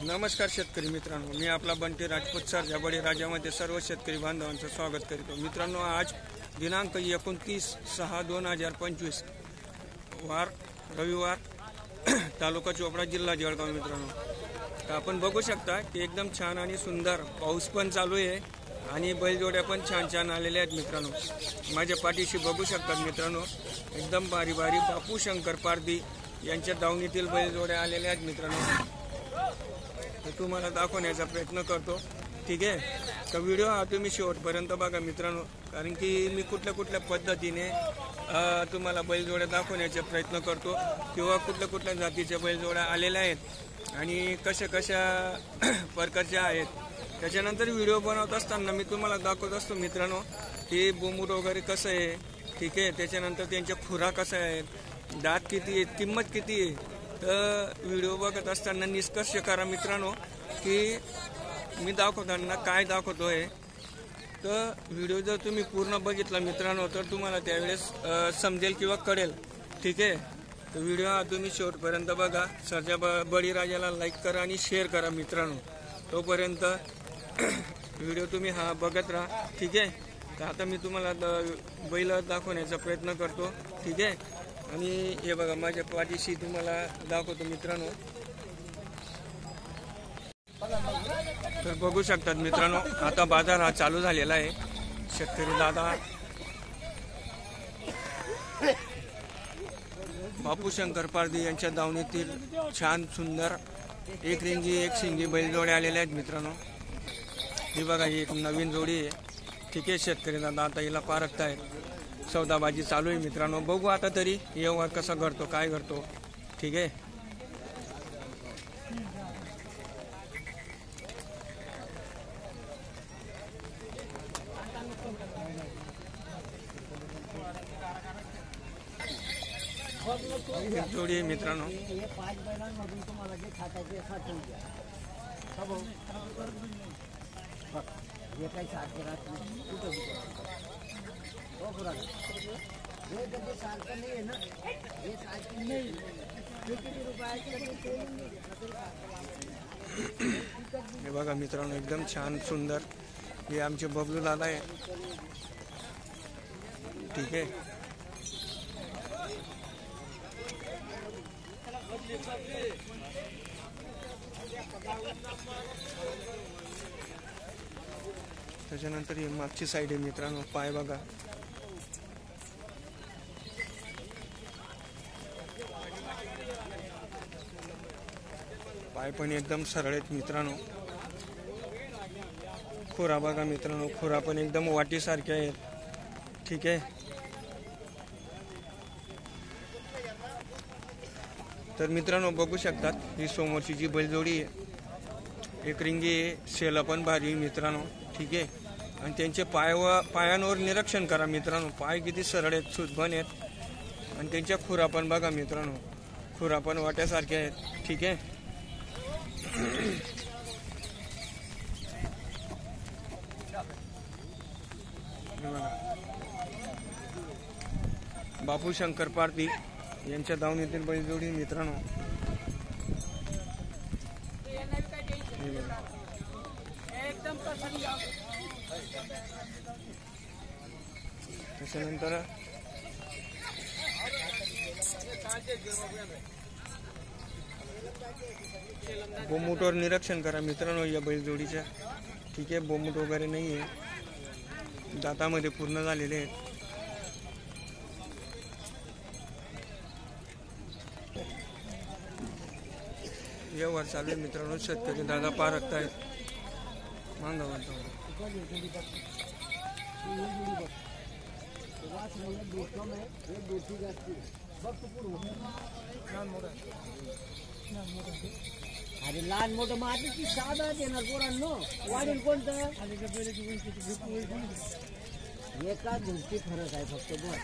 नमस्कार शेतकरी मित्रांनो, मी आपला बंटी राजपूत सरजा बळी राजामध्ये सर्व शेतकरी बांधवांचं स्वागत करतो। मित्रांनो, आज दिनांक 29/6/2025 वार रविवार, तालुका चोपडा, जिल्हा जळगाव। मित्रांनो, तर आपण बघू शकता की एकदम छान आणि सुंदर पाऊस पण चालू आहे आणि बैलजोड्या पण छान छान आलेल्या आहेत। मित्रांनो, माझ्या पाठीशी बघू शकतात मित्रांनो, एकदम बारी बारी बापू शंकर पारधी यांच्या दावणीतील बैलजोड्या आलेल्या आहेत। मित्रांनो, तर तुम्हाला दाखवण्याचा प्रयत्न करतो, ठीक आहे। तर व्हिडिओ हा तुम्ही शेवटपर्यंत बघा मित्रांनो, कारण की मी कुठल्या पद्धतीने तुम्हाला बैलजोड्या दाखवण्याचा प्रयत्न करतो किंवा कुठल्या जातीच्या बैलजोड्या आलेल्या आहेत आणि कशा प्रकारच्या आहेत। त्याच्यानंतर व्हिडिओ बनवत असताना मी तुम्हाला दाखवत असतो मित्रांनो की बोंबूट वगैरे कसं आहे, ठीक आहे। त्याच्यानंतर त्यांच्या खुरा कसा आहे, दात किती आहेत, किंमत किती आहे। तर व्हिडिओ बघत असताना निष्कर्ष करा मित्रांनो की मी दाखवताना काय दाखवतोय। तर व्हिडिओ जर तुम्ही पूर्ण बघितला मित्रांनो तर तुम्हाला त्यावेळेस समजेल किंवा कळेल, ठीक आहे। तर व्हिडिओ हा तुम्ही शेवटपर्यंत बघा। सरजा बळीराजाला लाईक करा आणि शेअर करा मित्रांनो। तोपर्यंत व्हिडिओ तुम्ही हा बघत राहा, ठीक आहे। तर आता मी तुम्हाला बैल दाखवण्याचा प्रयत्न करतो, ठीक आहे। आणि हे बघा माझ्या पाठीशी तुम्हाला दाखवतो मित्रांनो। तर बघू शकतात मित्रांनो, आता बाजार हा चालू झालेला आहे। शेतकरी दादा बापू शंकर पारधी यांच्या दावणीतील छान सुंदर एक रिंगी एक शिंगी बैलजोड्या आलेल्या आहेत मित्रांनो। ही बघा, ही एक नवीन जोडी आहे, ठीक आहे। शेतकरी दादा आता हिला पारखतायत, सौदाबाजी चालू आहे मित्रांनो। बघू आता तरी व्यवहार कसा करतो, काय करतो, ठीक आहे। जोडी मित्रांनो, पाच बैलांमधून तुम्हाला जे खाताचे साठवून द्या, जे काही सारखे राहत हे सारखं नाही आहे ना, हे सारखं नाही। हे बघा मित्रांनो, एकदम छान सुंदर हे आमचे बबलू दादा आहे, ठीक आहे। त्याच्यानंतर ही मागची साईड आहे मित्रांनो, पाय बघा, पाय पण एकदम सरळ आहेत मित्रांनो। खुरा बघा मित्रांनो, खुरा पण एकदम वाटीसारखे आहेत, ठीक आहे। तर मित्रांनो बघू शकतात, ही समोरची जी बैलजोडी आहे एक रिंगी आहे, शेला पण भारी आहे मित्रांनो, ठीक आहे। आणि त्यांचे पायांवर निरीक्षण करा मित्रांनो, पाय किती सरळ आहेत, सुदभन आहेत। आणि त्यांच्या खुरा पण बघा मित्रांनो, खुरा पण वाट्यासारखे आहेत, ठीक आहे। बापू शंकर पारधी यांच्या दावणीतील बैलजोडी मित्रांनो। त्याच्यानंतर बोंबूटवर निरीक्षण करा मित्रांनो या बैलजोडीच्या, ठीक आहे। बोंबूट वगैरे नाही आहे, दातामध्ये पूर्ण झालेले आहेत। व्यवहार चालू आहे मित्रांनो, शेतकरी दादा पारखतायत मांगा म्हणतो। अरे लहान मोठं माती की साधा देणार पोरांनो, वाढेल कोणतं? एका दूरची फरक आहे फक्त, बघ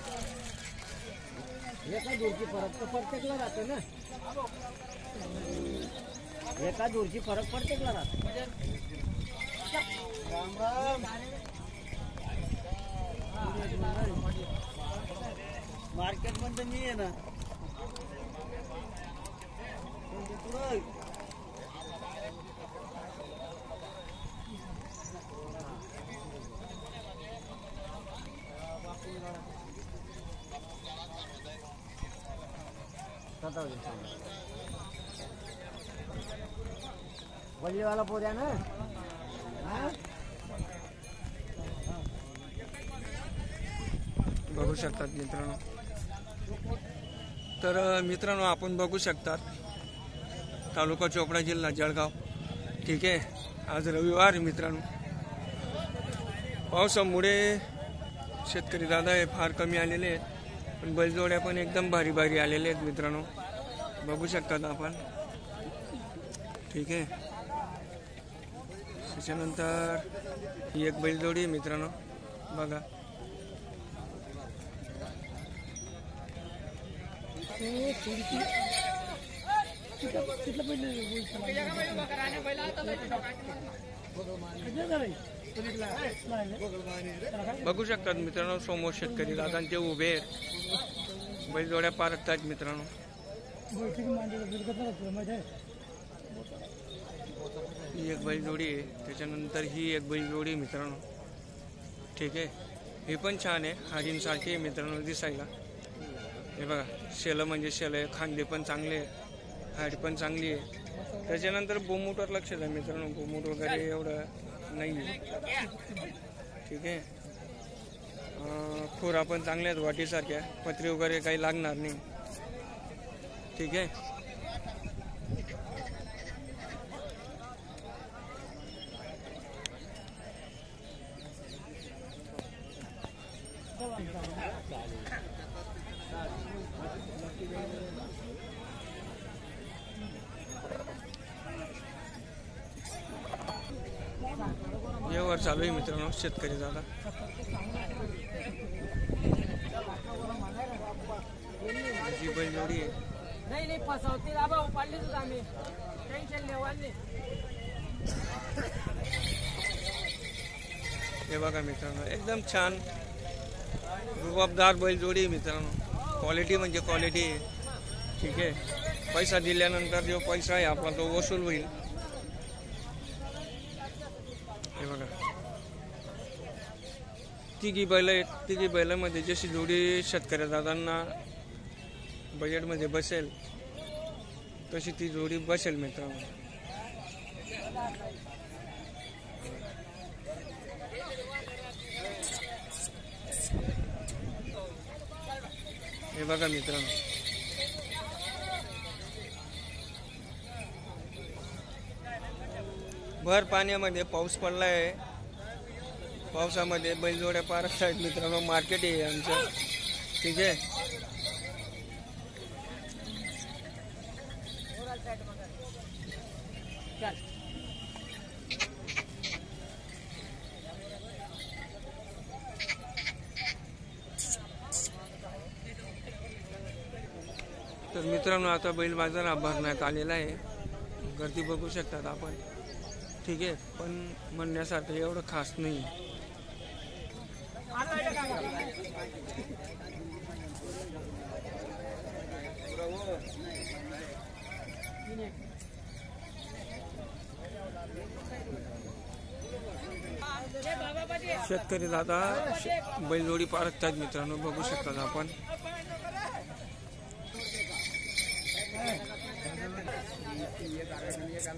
एका दूरची फरक तर प्रत्येकला राहतो ना, एका दूरची फरक प्रत्येकला राहतो। राम राम, मार्केट मध्ये मी आहे ना, वल्ली वाला पोऱ्या ना हा? बघू शकतात मित्रांनो. तर मित्रांनो आपण बघू शकतात तालुका चोपडा जिल्हा जळगाव. ठीक आहे, आज रविवार मित्रांनो. पावसामुळे शेतकरी दादा हे फार कमी आलेले आहेत, पण बैलजोड्या पण एकदम भारी भारी आलेले आहेत मित्रांनो. बघू शकतात आपण. ठीक आहे, त्याच्यानंतर ही एक बैलजोडी आहे मित्रांनो. बघा बघू शकतात मित्रांनो. समोर शेतकरी दादांचे उभे आहेत, बैलजोड्या पारखतात मित्रांनो. ही एक बैलजोडी आहे, त्याच्यानंतर ही एक बैलजोडी मित्रांनो. ठीक आहे, हे पण छान आहे, हरिणसारखी आहे मित्रांनो दिसायला. हे बघा, शेलं म्हणजे शेलं आहे, खांदे पण चांगले आहे, हाड पण चांगली आहे. त्याच्यानंतर बोमूटवर लक्ष द्या मित्रांनो, बोमूट वगैरे एवढं नाही आहे. ठीक आहे, खोरा पण चांगल्या आहेत वाटीसारख्या, पत्री वगैरे काही लागणार नाही. ठीक आहे, व्यवहार चालू आहे मित्रांनो. शेतकरी दादा जी बैलजोडी आहे. नाही फसवतील आबा पाडलीच आम्ही टेन्शन लेवाले. हे बघा मित्रांनो, एकदम छान रुबाबदार बैलजोडी मित्रांनो. क्वालिटी म्हणजे क्वालिटी. ठीक आहे, पैसा दिल्यानंतर जो पैसा आहे आपला तो वसूल होईल. हे बघा, तिघी बैल आहेत. तिघी बैलामध्ये जशी जोडी शेतकऱ्या दादांना बजेटमध्ये बसेल तशी ती जोडी बसेल मित्रांनो. हे बघा मित्रांनो, भर पाण्यामध्ये पाऊस पडलाय. पावसामध्ये बैलजोड्या पारखत आहेत मित्रांनो. मार्केट आहे आमचं. ठीक आहे, तर मित्रांनो आता बैल बाजार भरण्यात आलेला आहे. गर्दी बघू शकतात आपण. ठीक आहे, पण म्हणण्यासारखं एवढं खास नाही. शेतकरी दादा बैलजोडी पारखतात मित्रांनो. बघू शकतात आपण.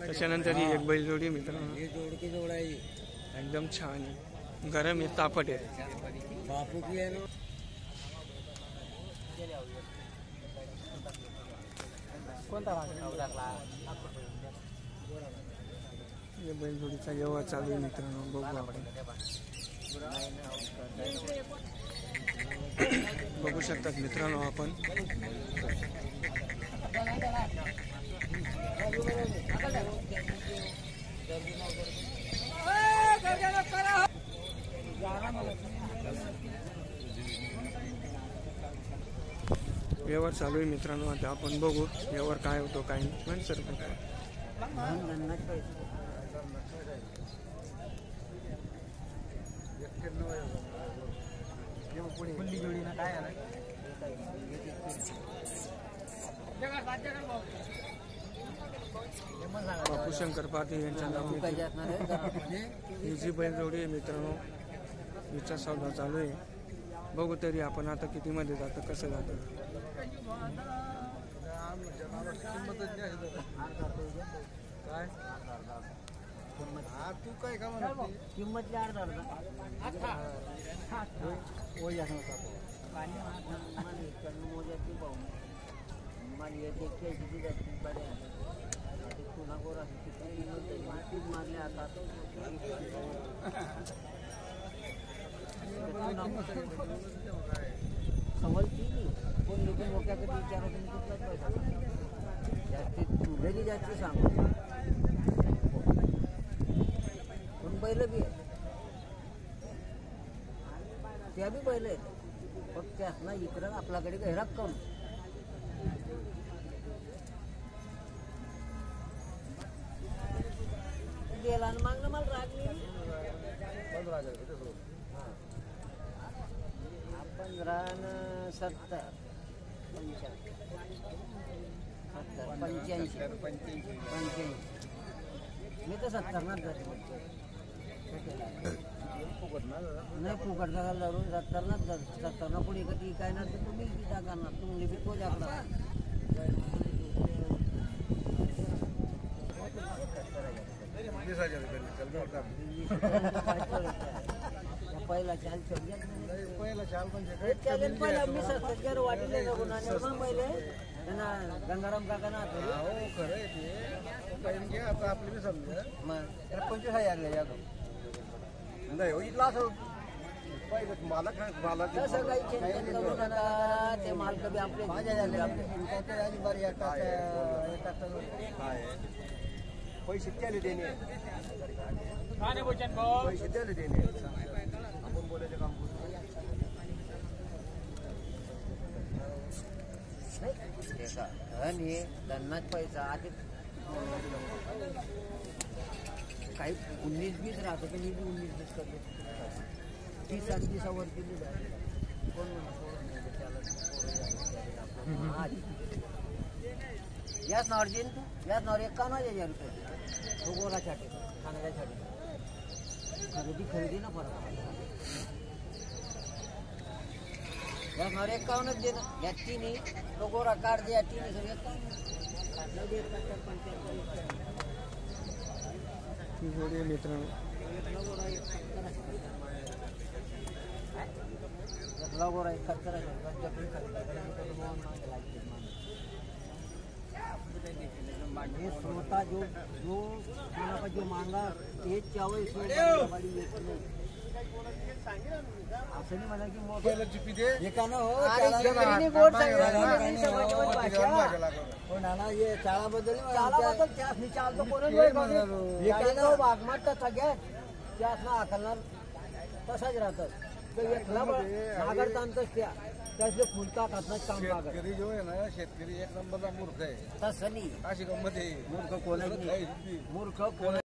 त्याच्यानंतर ही एक बैलजोडी मित्रांनो. एकदम छान आहे, गरम आहे, तापट आहे. बैलजोडीचा व्यवहार चालू आहे मित्रांनो. बघू आपण. बघू शकतात मित्रांनो आपण. व्यवहार चालू आहे मित्रांनो. आता आपण बघू व्यवहार काय होतो काय नाही. म्हणजे सर बापू शंकर पाटील यांच्या नावाने ही जी बैलजोडी आहे मित्रांनो, हिचा सौदा चालू आहे. बघू तरी आपण आता किती मध्ये जातं, कसं जातं. काय तू काय का म्हणतो किंमतली अर्धा मोजाची पाहू मला येते किती जास्त बरे पुन्हा गोरा तीच मारले आता सवाल ती कोण लोक मोठ्याकडे विचारा तुम्ही कुठलाच पैसा जास्तीत तुझ्यानी जास्त सांगू पण बैल बी आहे त्या बी बैल आहेत फक्त त्यासना इकडं आपल्याकडे गैराक करून गेला आणि मागणं मला राग नाही 15 न 70 85 मी तर 70 नाच जाते नाही फुकट जागा धरून 70 नाच जात 70 ना पुढे कधी काय ना तुम्ही टाका ना तुम्ही बी तो जागला पहिला चाल पहिला मी सत्तर वाटले मग पहिले त्यांना गंगाराम काका ना आता आपली बी समजा मग 25,000 नाही इथला असं पहिलं मालक तसं काही चेंज करू नका ते मालक बी आपले माझ्या पैसे त्याले देणे पैसे त्याले देणे आपण बोलायचं काम नाही त्यांनाच पैसा आधी काही 19-20 राहतो पण मी 19-20 करतो 30-30 वरती कोण याच नावर जेन याच नावर 51,000 रुपये तो गोरासाठी खाण्यासाठी खरेदी ना फरक या नावर 51च दे ना या तिन्ही तो गोरा काढ दे या तिन्ही सगळे मित्रांनो गोरा 71 ये श्रोता जो मांगा ते चावल असं नाही म्हणा की पहिलं चिपी दे एकानं हो नाना ये चाळाबद्दल मी चालतो कोण वाघमाट सगळ्यात त्यात ना आकलणार तसाच राहतात तर एकला नागरतांतच त्याचे फुलता खातनाच काम लागत शेतकरी जो आहे ना शेतकरी एक नंबरला मूर्ख आहे तसं नाही अशी गंमत आहे मूर्ख कोणाच नाही मूर्ख कोण